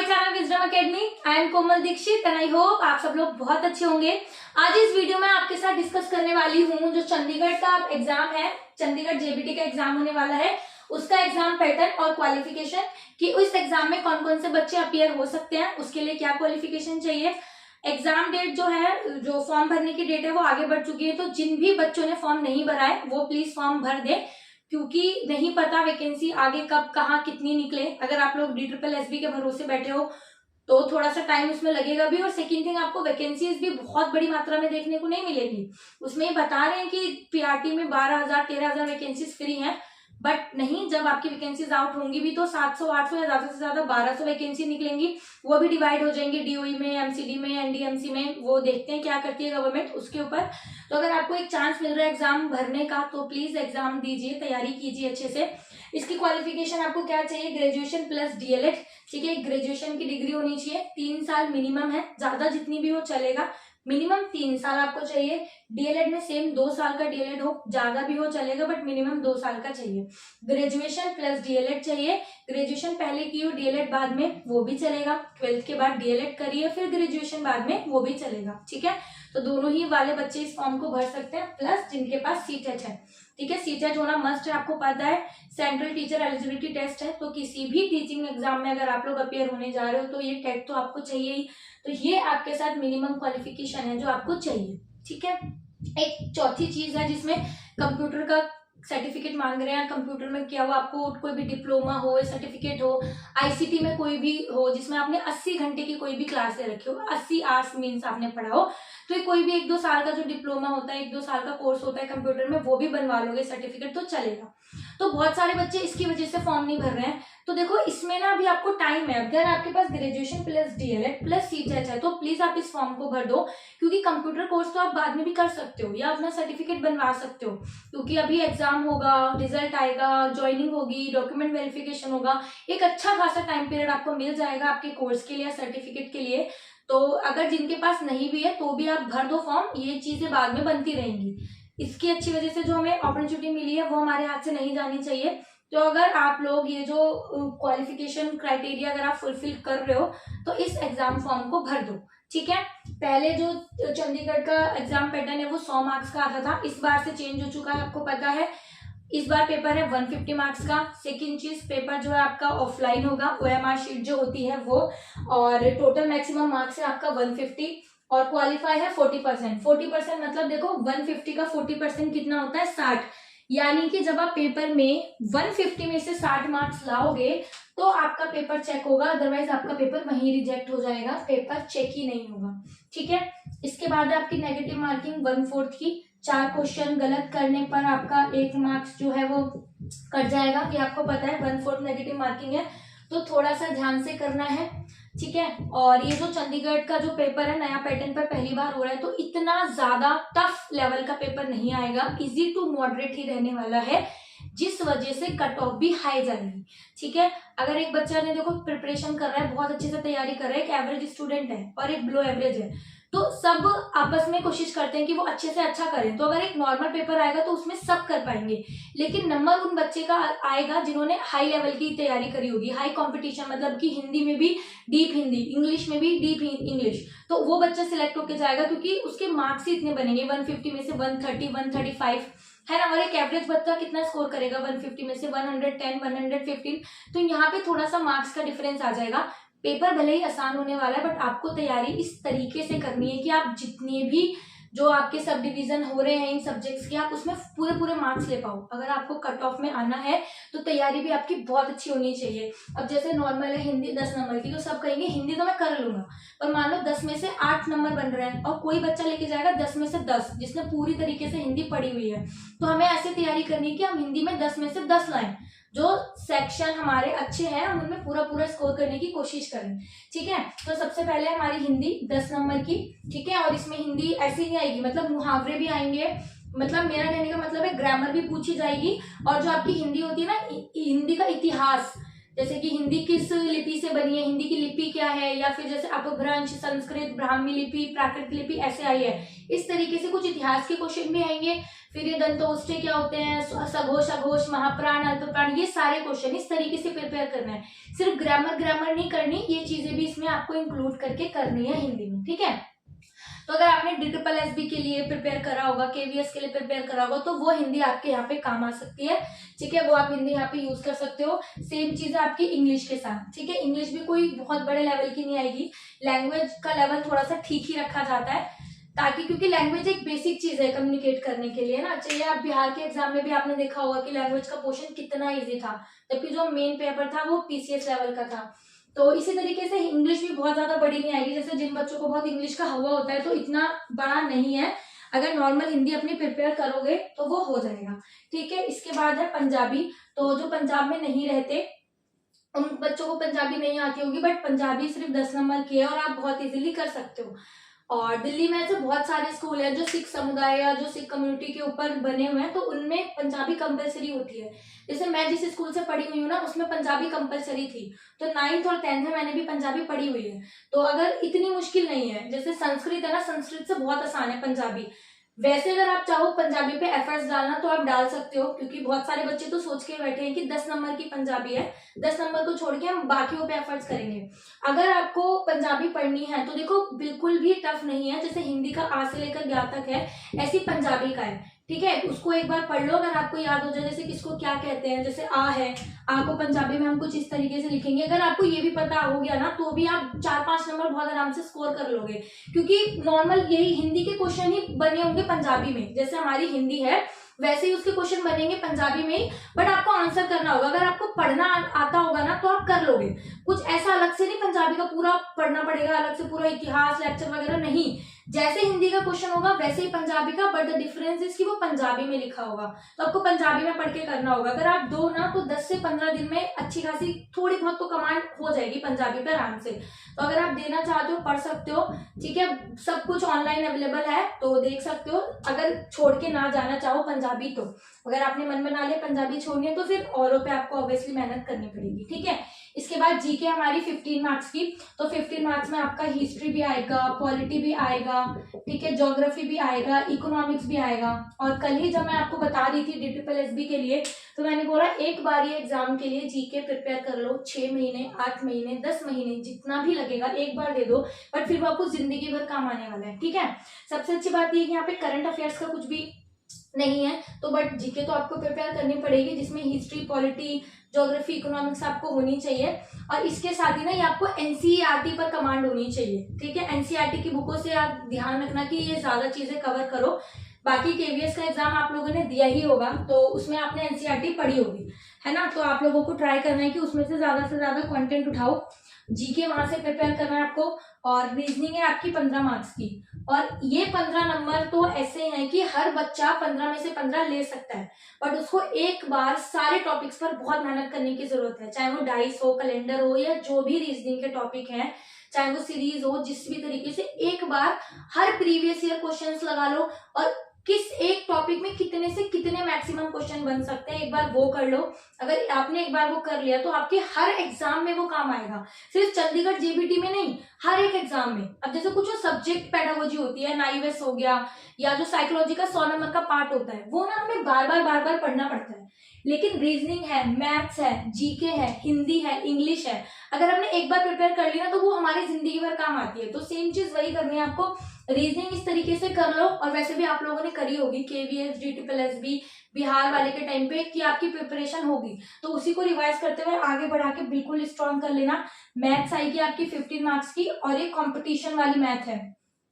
My channel wisdom academy. I am Komal Dikshit and I hope आप सब लोग बहुत अच्छे होंगे। आज इस वीडियो में आपके साथ डिस्कस करने वाली हूँ जो चंडीगढ़ का एग्जाम है, चंडीगढ़ जेबीटी का एग्जाम होने वाला है, उसका एग्जाम पैटर्न और क्वालिफिकेशन कि उस एग्जाम में कौन कौन से बच्चे अपीयर हो सकते हैं, उसके लिए क्या क्वालिफिकेशन चाहिए। एग्जाम डेट जो है, जो फॉर्म भरने की डेट है वो आगे बढ़ चुकी है, तो जिन भी बच्चों ने फॉर्म नहीं भरा है वो प्लीज फॉर्म भर दे, क्योंकि नहीं पता वैकेंसी आगे कब कहाँ कितनी निकले। अगर आप लोग DSSB के भरोसे बैठे हो तो थोड़ा सा टाइम उसमें लगेगा भी, और सेकंड थिंग आपको वैकेंसीज भी बहुत बड़ी मात्रा में देखने को नहीं मिलेगी। उसमें ये बता रहे हैं कि PRT में 12,000 13,000 वैकेंसीज फ्री हैं, बट नहीं, जब आपकी वैकेंसीज आउट होंगी भी तो 700 800 या ज्यादा से ज्यादा 1200 वैकेंसी निकलेंगी। वो भी डिवाइड हो जाएंगे DOE में, MCD में, NDMC में, वो देखते हैं क्या करती है गवर्नमेंट उसके ऊपर। तो अगर आपको एक चांस मिल रहा है एग्जाम भरने का तो प्लीज एग्जाम दीजिए, तैयारी कीजिए अच्छे से। इसकी क्वालिफिकेशन आपको क्या चाहिए, ग्रेजुएशन प्लस DLED, ठीक है। ग्रेजुएशन की डिग्री होनी चाहिए, 3 साल मिनिमम है, ज्यादा जितनी भी हो चलेगा, मिनिमम 3 साल आपको चाहिए। DLED में सेम 2 साल का DLED हो, ज्यादा भी हो चलेगा, बट मिनिमम 2 साल का चाहिए। ग्रेजुएशन प्लस DLED चाहिए, ग्रेजुएशन पहले की हो DLED बाद में वो भी चलेगा, 12th के बाद DLED करिए फिर ग्रेजुएशन बाद में वो भी चलेगा, ठीक है। तो दोनों ही वाले बच्चे इस फॉर्म को भर सकते हैं, प्लस जिनके पास CTET है, ठीक है। CTET होना मस्ट है, आपको पता है, सेंट्रल टीचर एलिजिबिलिटी टेस्ट है, तो किसी भी टीचिंग एग्जाम में अगर आप लोग अपीयर होने जा रहे हो तो ये टेट तो आपको चाहिए ही। तो ये आपके साथ मिनिमम क्वालिफिकेशन है जो आपको चाहिए, ठीक है। एक चौथी चीज है जिसमें कंप्यूटर का सर्टिफिकेट मांग रहे हैं। कंप्यूटर में क्या हो, आपको कोई भी डिप्लोमा हो, सर्टिफिकेट हो, ICT में कोई भी हो जिसमें आपने 80 घंटे की कोई भी क्लास ले रखी हो, 80 आवर्स मीन्स आपने पढ़ा हो, तो ये कोई भी 1-2 साल का जो डिप्लोमा होता है, 1-2 साल का कोर्स होता है कंप्यूटर में, वो भी बनवा लोगे सर्टिफिकेट तो चलेगा। तो बहुत सारे बच्चे इसकी वजह से फॉर्म नहीं भर रहे हैं। तो देखो इसमें ना अभी आपको टाइम है, अगर आपके पास graduation plus DLED plus CTET है तो प्लीज आप इस फॉर्म को भर दो, क्योंकि कंप्यूटर कोर्स तो आप बाद में भी कर सकते हो या अपना सर्टिफिकेट बनवा सकते हो, क्योंकि अभी एग्जाम होगा, रिजल्ट आएगा, ज्वाइनिंग होगी, डॉक्यूमेंट वेरिफिकेशन होगा, एक अच्छा खासा टाइम पीरियड आपको मिल जाएगा आपके कोर्स के लिए, सर्टिफिकेट के लिए। तो अगर जिनके पास नहीं भी है तो भी आप भर दो फॉर्म, ये चीजें बाद में बनती रहेंगी। इसकी अच्छी वजह से जो हमें अपॉर्चुनिटी मिली है वो हमारे हाथ से नहीं जानी चाहिए। तो अगर आप लोग ये जो क्वालिफिकेशन क्राइटेरिया अगर आप फुलफिल कर रहे हो तो इस एग्जाम फॉर्म को भर दो, ठीक है। पहले जो चंडीगढ़ का एग्जाम पैटर्न है वो 100 मार्क्स का आता था, इस बार से चेंज हो चुका है, आपको पता है। इस बार पेपर है 150 मार्क्स का। सेकंड चीज, पेपर जो है आपका ऑफलाइन होगा, OMR शीट जो होती है वो, और टोटल मैक्सिमम मार्क्स है आपका 150, और क्वालिफाई है 40%। 40% मतलब देखो 150 का 40% कितना होता है, 60। यानी कि जब आप पेपर में 150 में से 60 मार्क्स लाओगे तो आपका पेपर चेक होगा, अदरवाइज आपका पेपर वहीं रिजेक्ट हो जाएगा, पेपर चेक ही नहीं होगा, ठीक है। इसके बाद आपकी नेगेटिव मार्किंग 1/4 की, 4 क्वेश्चन गलत करने पर आपका 1 मार्क्स जो है वो कट जाएगा, कि आपको पता है 1/4 नेगेटिव मार्किंग है, तो थोड़ा सा ध्यान से करना है, ठीक है। और ये जो चंडीगढ़ का जो पेपर है नया पैटर्न पर पहली बार हो रहा है, तो इतना ज्यादा टफ लेवल का पेपर नहीं आएगा, इजी टू मॉडरेट ही रहने वाला है, जिस वजह से कट ऑफ भी हाई जाएगी, ठीक है। अगर एक बच्चा ने देखो प्रिपरेशन कर रहा है, बहुत अच्छे से तैयारी कर रहा है, एक एवरेज स्टूडेंट है और एक बिलो एवरेज है, तो सब आपस में कोशिश करते हैं कि वो अच्छे से अच्छा करें। तो अगर एक नॉर्मल पेपर आएगा तो उसमें सब कर पाएंगे, लेकिन नंबर उन बच्चे का आएगा जिन्होंने हाई लेवल की तैयारी करी होगी, हाई कंपटीशन, मतलब कि हिंदी में भी डीप हिंदी, इंग्लिश में भी डीप इंग्लिश, तो वो बच्चा सिलेक्ट होकर जाएगा, क्योंकि उसके मार्क्स ही इतने बनेंगे, 150 में से 130 135 है ना। और एक एवरेज बच्चा कितना स्कोर करेगा 150 में से, 110 115, तो यहाँ पे थोड़ा सा मार्क्स का डिफरेंस आ जाएगा। पेपर भले ही आसान होने वाला है, बट आपको तैयारी इस तरीके से करनी है कि आप जितने भी जो आपके सब डिवीजन हो रहे हैं इन सब्जेक्ट्स के, आप उसमें पूरे पूरे मार्क्स ले पाओ। अगर आपको कट ऑफ में आना है तो तैयारी भी आपकी बहुत अच्छी होनी चाहिए। अब जैसे नॉर्मल है हिंदी 10 नंबर की, तो सब कहेंगे हिंदी तो मैं कर लूंगा, पर मान लो 10 में से 8 नंबर बन रहे हैं और कोई बच्चा लेके जाएगा 10 में से 10 जिसने पूरी तरीके से हिंदी पढ़ी हुई है, तो हमें ऐसे तैयारी करनी है कि हम हिंदी में 10 में से 10 लाएं, जो सेक्शन हमारे अच्छे हैं हम उनमें पूरा पूरा स्कोर करने की कोशिश करें, ठीक है। तो सबसे पहले हमारी हिंदी 10 नंबर की, ठीक है, और इसमें हिंदी ऐसी नहीं आएगी, मतलब मुहावरे भी आएंगे, मतलब मेरा कहने का मतलब है ग्रामर भी पूछी जाएगी, और जो आपकी हिंदी होती है ना, हिंदी का इतिहास, जैसे कि हिंदी किस लिपि से बनी है, हिंदी की लिपि क्या है, या फिर जैसे अपभ्रंश, संस्कृत, ब्राह्मी लिपि, प्राकृत लिपि ऐसे आई है। इस तरीके से कुछ इतिहास के क्वेश्चन भी आएंगे। फिर ये दंतोष्ठ्य क्या होते हैं, सघोष, अघोष, महाप्राण, अल्पप्राण, ये सारे क्वेश्चन इस तरीके से प्रिपेयर करना है। सिर्फ ग्रामर नहीं करनी, ये चीजें भी इसमें आपको इंक्लूड करके करनी है हिंदी में, ठीक है। तो अगर आपने DSSB के लिए प्रिपेयर करा होगा, KVS के लिए प्रिपेयर करा होगा, तो वो हिंदी आपके यहाँ पे काम आ सकती है, ठीक है। वो आप हिंदी यहाँ पे यूज कर सकते हो। सेम चीज है आपकी इंग्लिश के साथ, ठीक है। इंग्लिश भी कोई बहुत बड़े लेवल की नहीं आएगी, लैंग्वेज का लेवल थोड़ा सा ठीक ही रखा जाता है, ताकि क्योंकि लैंग्वेज एक बेसिक चीज है कम्युनिकेट करने के लिए ना। चाहिए आप बिहार के एग्जाम में भी आपने देखा होगा कि लैंग्वेज का पोर्शन कितना ईजी था, जबकि जो मेन पेपर था वो PCS लेवल का था। तो इसी तरीके से इंग्लिश भी बहुत ज्यादा बड़ी नहीं आएगी। जैसे जिन बच्चों को बहुत इंग्लिश का हवा होता है तो इतना बड़ा नहीं है, अगर नॉर्मल हिंदी अपनी प्रिपेयर करोगे तो वो हो जाएगा, ठीक है। इसके बाद है पंजाबी। तो जो पंजाब में नहीं रहते उन बच्चों को पंजाबी नहीं आती होगी, बट पंजाबी सिर्फ 10 नंबर की है और आप बहुत इजीली कर सकते हो। और दिल्ली में ऐसे बहुत सारे स्कूल हैं जो सिख समुदाय या जो सिख कम्युनिटी के ऊपर बने हुए हैं, तो उनमें पंजाबी कंपलसरी होती है। जैसे मैं जिस स्कूल से पढ़ी हुई हूँ ना, उसमें पंजाबी कंपलसरी थी, तो 9th और 10th में मैंने भी पंजाबी पढ़ी हुई है। तो अगर इतनी मुश्किल नहीं है, जैसे संस्कृत है ना, संस्कृत से बहुत आसान है पंजाबी। वैसे अगर आप चाहो पंजाबी पे एफर्ट्स डालना तो आप डाल सकते हो, क्योंकि बहुत सारे बच्चे तो सोच के बैठे हैं कि 10 नंबर की पंजाबी है, 10 नंबर को छोड़ के हम बाकियों पे एफर्ट्स करेंगे। अगर आपको पंजाबी पढ़नी है तो देखो बिल्कुल भी टफ नहीं है। जैसे हिंदी का आ से लेकर ज्ञा तक है, ऐसी पंजाबी का है, ठीक है। उसको एक बार पढ़ लो, अगर आपको याद हो जाए जैसे किसको क्या कहते हैं। जैसे आ है, आ को पंजाबी में हम कुछ इस तरीके से लिखेंगे। अगर आपको ये भी पता हो गया ना, तो भी आप 4-5 नंबर बहुत आराम से स्कोर कर लोगे, क्योंकि नॉर्मल यही हिंदी के क्वेश्चन ही बने होंगे पंजाबी में। जैसे हमारी हिंदी है वैसे ही उसके क्वेश्चन बनेंगे पंजाबी में ही, बट आपको आंसर करना होगा। अगर आपको पढ़ना आता होगा ना तो आप कर लोगे। कुछ ऐसा अलग से नहीं पंजाबी का पूरा पढ़ना पड़ेगा, अलग से पूरा इतिहास लेक्चर वगैरह नहीं। जैसे हिंदी का क्वेश्चन होगा वैसे ही पंजाबी का, बट द डिफरेंस इज कि वो पंजाबी में लिखा होगा, तो आपको पंजाबी में पढ़ के करना होगा। अगर आप दो ना तो 10 से 15 दिन में अच्छी खासी थोड़ी बहुत तो कमांड हो जाएगी पंजाबी पे आराम से। तो अगर आप देना चाहते हो पढ़ सकते हो, ठीक है। सब कुछ ऑनलाइन अवेलेबल है तो देख सकते हो। अगर छोड़ के ना जाना चाहो पंजाबी, तो अगर आपने मन बना लिया पंजाबी छोड़नी है तो फिर औरों पे आपको ऑब्वियसली मेहनत करनी पड़ेगी, ठीक है। इसके बाद जीके हमारी 15 मार्क्स की, तो 15 मार्क्स में आपका हिस्ट्री भी आएगा, पॉलिटी भी आएगा, ठीक है, ज्योग्राफी भी आएगा, इकोनॉमिक्स भी आएगा। और कल ही जब मैं आपको बता रही थी DSSB के लिए, तो मैंने बोला एक बार ये एग्जाम के लिए जीके प्रिपेयर कर लो, 6 महीने, 8 महीने, 10 महीने, जितना भी लगेगा एक बार दे दो, बट फिर वो आपको जिंदगी भर काम आने वाला है, ठीक है। सबसे अच्छी बात ये कि यहाँ पे करंट अफेयर्स का कुछ भी नहीं है, तो बट जीके तो आपको प्रिपेयर करनी पड़ेगी, जिसमें हिस्ट्री, पॉलिटी, ज्योग्राफी, इकोनॉमिक्स आपको होनी चाहिए। और इसके साथ ही ना ये आपको NCERT पर कमांड होनी चाहिए, ठीक है। NCERT की बुकों से आप ध्यान रखना कि ये ज्यादा चीजें कवर करो। बाकी KVS का एग्जाम आप लोगों ने दिया ही होगा, तो उसमें आपने NCERT पढ़ी होगी, है ना। तो आप लोगों को ट्राई करना है कि उसमें से ज्यादा कंटेंट उठाओ। जीके वहां से प्रिपेयर करना है आपको। और रीजनिंग है आपकी 15 मार्क्स की, और ये 15 नंबर तो ऐसे हैं कि हर बच्चा 15 में से 15 ले सकता है, बट उसको एक बार सारे टॉपिक्स पर बहुत मेहनत करने की जरूरत है। चाहे वो डाइस हो, कैलेंडर हो, या जो भी रीजनिंग के टॉपिक हैं, चाहे वो सीरीज हो, जिस भी तरीके से एक बार हर प्रीवियस ईयर क्वेश्चंस लगा लो, और किस एक टॉपिक में कितने से कितने मैक्सिमम क्वेश्चन बन सकते हैं एक बार वो कर लो। अगर आपने एक बार वो कर लिया तो आपके हर एग्जाम में वो काम आएगा, सिर्फ चंडीगढ़ JBT में नहीं, हर एक एग्जाम में। अब जैसे कुछ सब्जेक्ट पेडागोजी होती है, नाइवेस हो गया, या जो साइकोलॉजी का 100 नंबर का पार्ट होता है, वो ना हमें बार बार पढ़ना पड़ता है। लेकिन रीजनिंग है, मैथ्स है, जीके है, हिंदी है, इंग्लिश है, अगर हमने एक बार प्रिपेयर कर लिया तो वो हमारी जिंदगी भर काम आती है। तो सेम चीज वही करनी है आपको। रीजनिंग इस तरीके से कर लो, और वैसे भी आप लोगों ने करी होगी KVS, DSSB, बिहार वाले के टाइम पे, कि आपकी प्रिपरेशन होगी, तो उसी को रिवाइज करते हुए आगे बढ़ा के बिल्कुल स्ट्रॉन्ग कर लेना। मैथ्स आएगी आपकी 15 मार्क्स की, और एक कॉम्पिटिशन वाली मैथ है,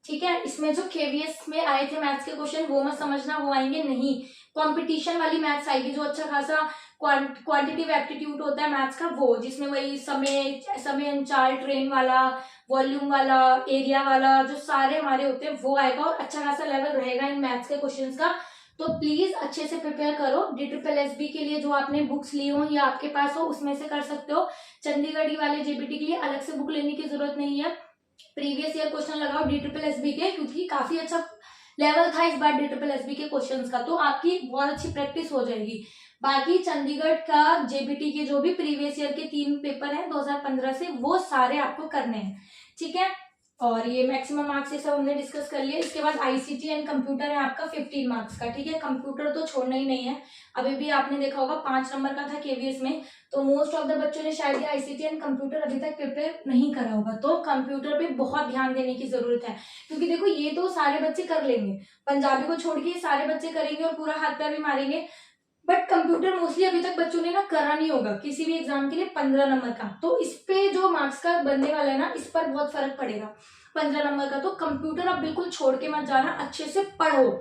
ठीक है। इसमें जो KVS में आए थे मैथ्स के क्वेश्चन वो मत समझना, वो आएंगे नहीं। कंपटीशन वाली मैथ्स आएगी, जो अच्छा खासा क्वांटिटिव एप्टीट्यूड होता है मैथ्स का, वो जिसमें वही समय अंचाल, ट्रेन वाला, वॉल्यूम वाला, एरिया वाला, जो सारे हमारे होते हैं वो आएगा, और अच्छा खासा लेवल रहेगा इन मैथ्स के क्वेश्चंस का। तो प्लीज अच्छे से प्रिपेयर करो। DSSB के लिए जो आपने बुक्स ली हो या आपके पास हो उसमें से कर सकते हो। चंडीगढ़ वाले JBT के लिए अलग से बुक लेने की जरूरत नहीं है। प्रीवियस ईयर क्वेश्चन लगाओ DSSB के, क्योंकि काफी अच्छा लेवल था इस बार DSSB के क्वेश्चंस का, तो आपकी बहुत अच्छी प्रैक्टिस हो जाएगी। बाकी चंडीगढ़ का जेबीटी के जो भी प्रीवियस ईयर के 3 पेपर हैं 2015 से, वो सारे आपको करने हैं, ठीक है। और ये मैक्सिमम मार्क्स ये सब हमने डिस्कस कर लिया। इसके बाद आईसीटी एंड कंप्यूटर है आपका 15 मार्क्स का, ठीक है। कंप्यूटर तो छोड़ना ही नहीं है। अभी भी आपने देखा होगा 5 नंबर का था केवीएस में, तो मोस्ट ऑफ द बच्चों ने शायद आईसीटी एंड कंप्यूटर अभी तक प्रिपेयर नहीं करा होगा, तो कंप्यूटर पे बहुत ध्यान देने की जरूरत है। क्योंकि देखो ये तो सारे बच्चे कर लेंगे, पंजाबी को छोड़ के सारे बच्चे करेंगे और पूरा हाथ पैर भी मारेंगे, बट कंप्यूटर मोस्टली अभी तक बच्चों ने ना करा नहीं होगा किसी भी एग्जाम के लिए 15 नंबर का। तो इस पे जो मार्क्स का बनने वाला है ना, इस पर बहुत फर्क पड़ेगा 15 नंबर का। तो कंप्यूटर अब बिल्कुल छोड़ के मत जाना, अच्छे से पढ़ो,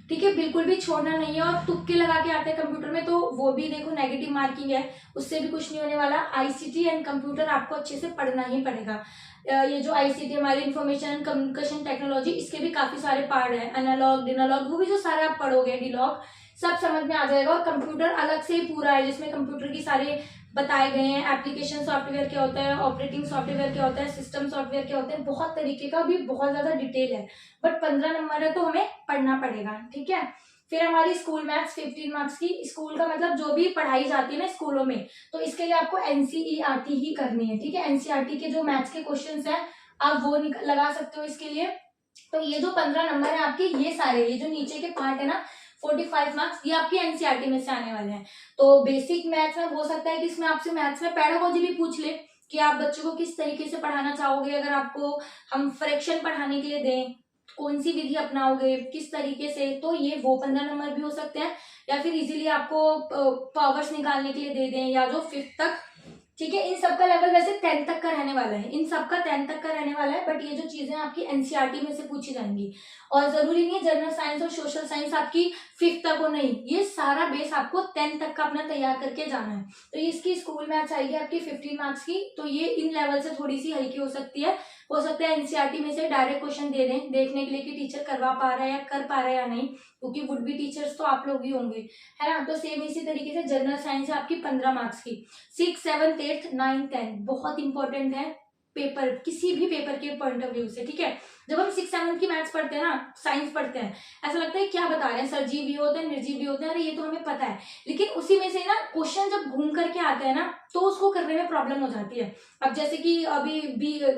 ठीक है, बिल्कुल भी छोड़ना नहीं है। और तुक्के लगा के आते हैं कंप्यूटर में, तो वो भी देखो नेगेटिव मार्किंग है, उससे भी कुछ नहीं होने वाला। आईसीटी एंड कंप्यूटर आपको अच्छे से पढ़ना ही पड़ेगा। ये जो आईसीटी हमारी इंफॉर्मेशन एंड कम्युनिकेशन टेक्नोलॉजी, इसके भी काफी सारे पार्ट है, एनालॉग डिनालॉग, वो भी जो सारे आप पढ़ोगे डिलॉग, सब समझ में आ जाएगा। और कंप्यूटर अलग से ही पूरा है, जिसमें कंप्यूटर की सारे बताए गए हैं, एप्लीकेशन सॉफ्टवेयर क्या होता है, ऑपरेटिंग सॉफ्टवेयर क्या होता है, सिस्टम सॉफ्टवेयर क्या होते हैं, बहुत तरीके का भी बहुत ज्यादा डिटेल है। बट 15 नंबर है तो हमें पढ़ना पड़ेगा, ठीक है। फिर हमारी स्कूल मैथ्स 15 मार्क्स की, स्कूल का मतलब जो भी पढ़ाई जाती है ना स्कूलों में, तो इसके लिए आपको एनसीईआरटी ही करनी है, ठीक है। एनसीईआरटी के जो मैथ्स के क्वेश्चंस हैं आप वो लगा सकते हो इसके लिए। तो ये जो 15 नंबर है आपके, ये सारे, ये जो नीचे के पार्ट है ना 45 मार्क्स, ये आपके एनसीईआरटी में से आने वाले हैं। तो बेसिक मैथ्स में हो सकता है कि इसमें आपसे मैथ्स में पेडागोजी भी पूछ ले कि आप बच्चों को किस तरीके से पढ़ाना चाहोगे, अगर आपको हम फ्रैक्शन पढ़ाने के लिए दें कौन सी विधि अपनाओगे किस तरीके से, तो ये वो 15 नंबर भी हो सकते हैं। या फिर इजीली आपको पावर्स निकालने के लिए दे दें, या जो 5th तक, ठीक है। इन सबका लेवल वैसे 10th तक का रहने वाला है, इन सबका 10th तक का रहने वाला है, बट ये जो चीजें आपकी एनसीईआरटी में से पूछी जाएंगी। और जरूरी नहीं है जनरल साइंस और सोशल साइंस आपकी 5th तक हो, नहीं, ये सारा बेस आपको 10th तक का अपना तैयार करके जाना है। तो इसकी स्कूल मैथ्स आएगी आपकी 15 मार्क्स की, तो ये इन लेवल से थोड़ी सी हल्की हो सकती है। हो सकता है एनसीईआरटी में से डायरेक्ट क्वेश्चन दे दें, देखने के लिए कि टीचर करवा पा रहा है या कर पा रहा है या नहीं, क्योंकि वुड बी टीचर्स तो आप लोग ही होंगे, है ना। तो सेम इसी तरीके से जनरल साइंस है आपकी 15 मार्क्स की। 6, 7, 8, 9, 10 बहुत इंपॉर्टेंट है पेपर, किसी भी पेपर के पॉइंट ऑफ व्यू से, ठीक है। जब हम 6, 7 की मैथ्स पढ़ते हैं ना, साइंस पढ़ते हैं, ऐसा लगता है क्या बता रहे हैं, सरजीव भी होते हैं निर्जीव भी होते हैं, अरे ये तो हमें पता है, लेकिन उसी में से ना क्वेश्चन जब घूम करके आते हैं ना, तो उसको करने में प्रॉब्लम हो जाती है। अब जैसे कि अभी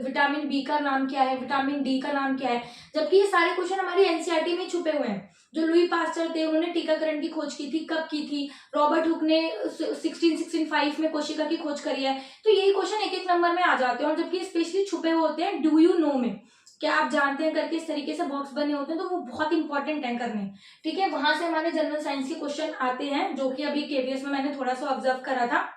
विटामिन बी का नाम क्या है, विटामिन डी का नाम क्या है, जबकि ये सारे क्वेश्चन हमारी एनसीईआरटी में छुपे हुए हैं। जो लुई पास्चर थे, उन्होंने टीकाकरण की खोज की थी, कब की थी, रॉबर्ट हुक ने 1665 में कोशिका की खोज करी है। तो यही क्वेश्चन एक एक नंबर में आ जाते हैं, और जबकि स्पेशली छुपे हुए होते हैं डू यू नो में, क्या आप जानते हैं करके इस तरीके से बॉक्स बने होते हैं, तो वो बहुत इंपॉर्टेंट है करने, ठीक है। वहां से हमारे जनरल साइंस के क्वेश्चन आते हैं, जो कि अभी केवीएस में मैंने थोड़ा सा ऑब्जर्व करा था,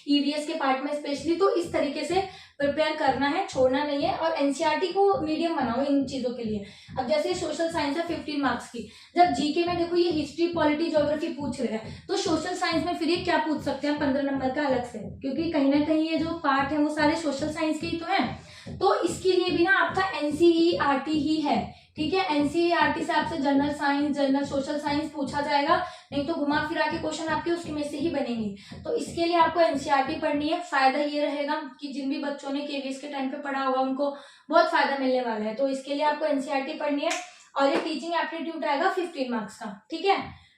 ईवीएस के पार्ट में स्पेशली। तो इस तरीके से प्रिपेयर करना है, छोड़ना नहीं है, और एनसीईआरटी को मीडियम बनाओ इन चीजों के लिए। अब जैसे सोशल साइंस है 15 मार्क्स की, जब जीके में देखो ये हिस्ट्री पॉलिटी ज्योग्राफी पूछ रहे हैं, तो सोशल साइंस में फिर ये क्या पूछ सकते हैं 15 नंबर का अलग से, क्योंकि कहीं ना कहीं ये जो पार्ट है वो सारे सोशल साइंस के ही तो है। तो इसके लिए भी ना आपका एनसीईआरटी ही है, ठीक है। एनसीईआरटी से आपसे general science, general social science पूछा जाएगा, नहीं तो घुमा फिरा के क्वेश्चन आपके उसके में से ही बनेंगे। तो इसके लिए आपको एनसीईआरटी पढ़नी है। फायदा ये रहेगा कि जिन भी बच्चों ने केवीएस के टाइम पे पढ़ा होगा उनको बहुत फायदा मिलने वाला है। तो इसके लिए आपको एनसीईआरटी पढ़नी है। और ये टीचिंग एप्टीट्यूड आएगा 15 मार्क्स का, ठीक है।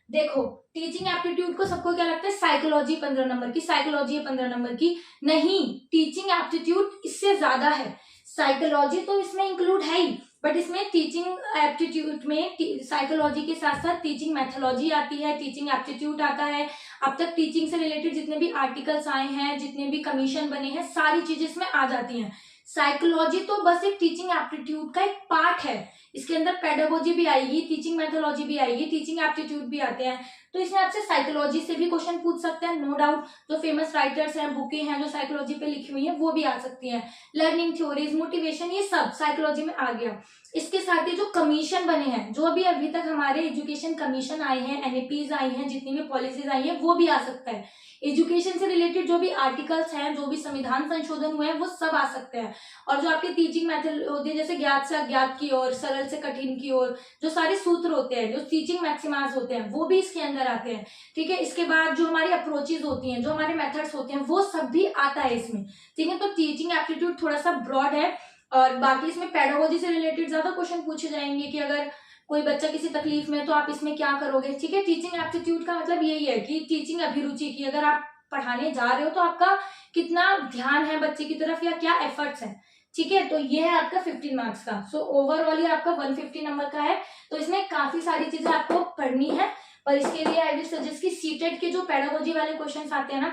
देखो टीचिंग एप्टीट्यूड को सबको क्या लगता है, साइकोलॉजी 15 नंबर की, साइकोलॉजी है 15 नंबर की, नहीं, टीचिंग एप्टीट्यूड इससे ज्यादा है। साइकोलॉजी तो इसमें इंक्लूड है ही, बट इसमें टीचिंग एप्टीट्यूड में साइकोलॉजी के साथ साथ टीचिंग मैथोलॉजी आती है, टीचिंग एप्टीट्यूड आता है। अब तक टीचिंग से रिलेटेड जितने भी आर्टिकल्स आए हैं, जितने भी कमीशन बने हैं, सारी चीजें इसमें आ जाती हैं। साइकोलॉजी तो बस एक टीचिंग एप्टीट्यूड का एक पार्ट है, इसके अंदर पेडागोजी भी आएगी, टीचिंग मैथोलॉजी भी आएगी, टीचिंग एप्टीट्यूड भी आते हैं। तो इसमें आपसे साइकोलॉजी से भी क्वेश्चन पूछ सकते हैं, नो डाउट। जो फेमस राइटर्स हैं, बुकें हैं जो साइकोलॉजी पे लिखी हुई हैं, वो भी आ सकती हैं। लर्निंग थ्योरीज, मोटिवेशन, ये सब साइकोलॉजी में आ गया। इसके साथ ही जो कमीशन बने हैं, जो अभी तक हमारे एजुकेशन कमीशन आए हैं, एनएपीज आई हैं, जितनी भी पॉलिसीज आई हैं, वो भी आ सकता है। एजुकेशन से रिलेटेड जो भी आर्टिकल्स हैं, जो भी संविधान संशोधन हुए हैं, वो सब आ सकते हैं। और जो आपके टीचिंग मेथड होती है, जैसे ज्ञात से अज्ञात की ओर, सरल से कठिन की ओर, जो सारे सूत्र होते हैं, जो टीचिंग मैक्सिमास होते हैं, वो भी इसके अंदर आते हैं, ठीक है। इसके बाद जो हमारी अप्रोचेज होती हैं, जो हमारे मेथड्स होते हैं, वो सब भी आता है इसमें, ठीक है। तो टीचिंग एप्टीट्यूड थोड़ा सा ब्रॉड है। और बाकी इसमें पेडागोजी से रिलेटेड ज्यादा क्वेश्चन पूछे जाएंगे कि अगर कोई बच्चा किसी तकलीफ में है तो आप इसमें क्या करोगे, ठीक है। टीचिंग एप्टीट्यूड का मतलब यही है कि टीचिंग अभिरुचि की, अगर आप पढ़ाने जा रहे हो तो आपका कितना ध्यान है बच्चे की तरफ या क्या एफर्ट्स है, ठीक है। तो ये है आपका 15 मार्क्स का। सो ओवरऑल ये आपका 150 नंबर का है। तो इसमें काफी सारी चीजें आपको पढ़नी है, पर इसके लिए आई विल सजेस्ट कि सीटेट के जो पेडागोजी वाले क्वेश्चंस आते हैं ना,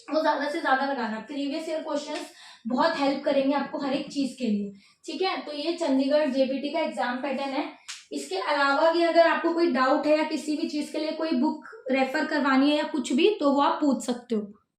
वो ज्यादा से ज्यादा लगाना। प्रीवियस ईयर क्वेश्चंस बहुत हेल्प करेंगे आपको हर एक चीज के लिए, ठीक है। तो ये चंडीगढ़ जेबीटी का एग्जाम पैटर्न है। इसके अलावा भी अगर आपको कोई डाउट है या किसी भी चीज के लिए कोई बुक रेफर करवानी है या कुछ भी, तो वो आप पूछ सकते हो।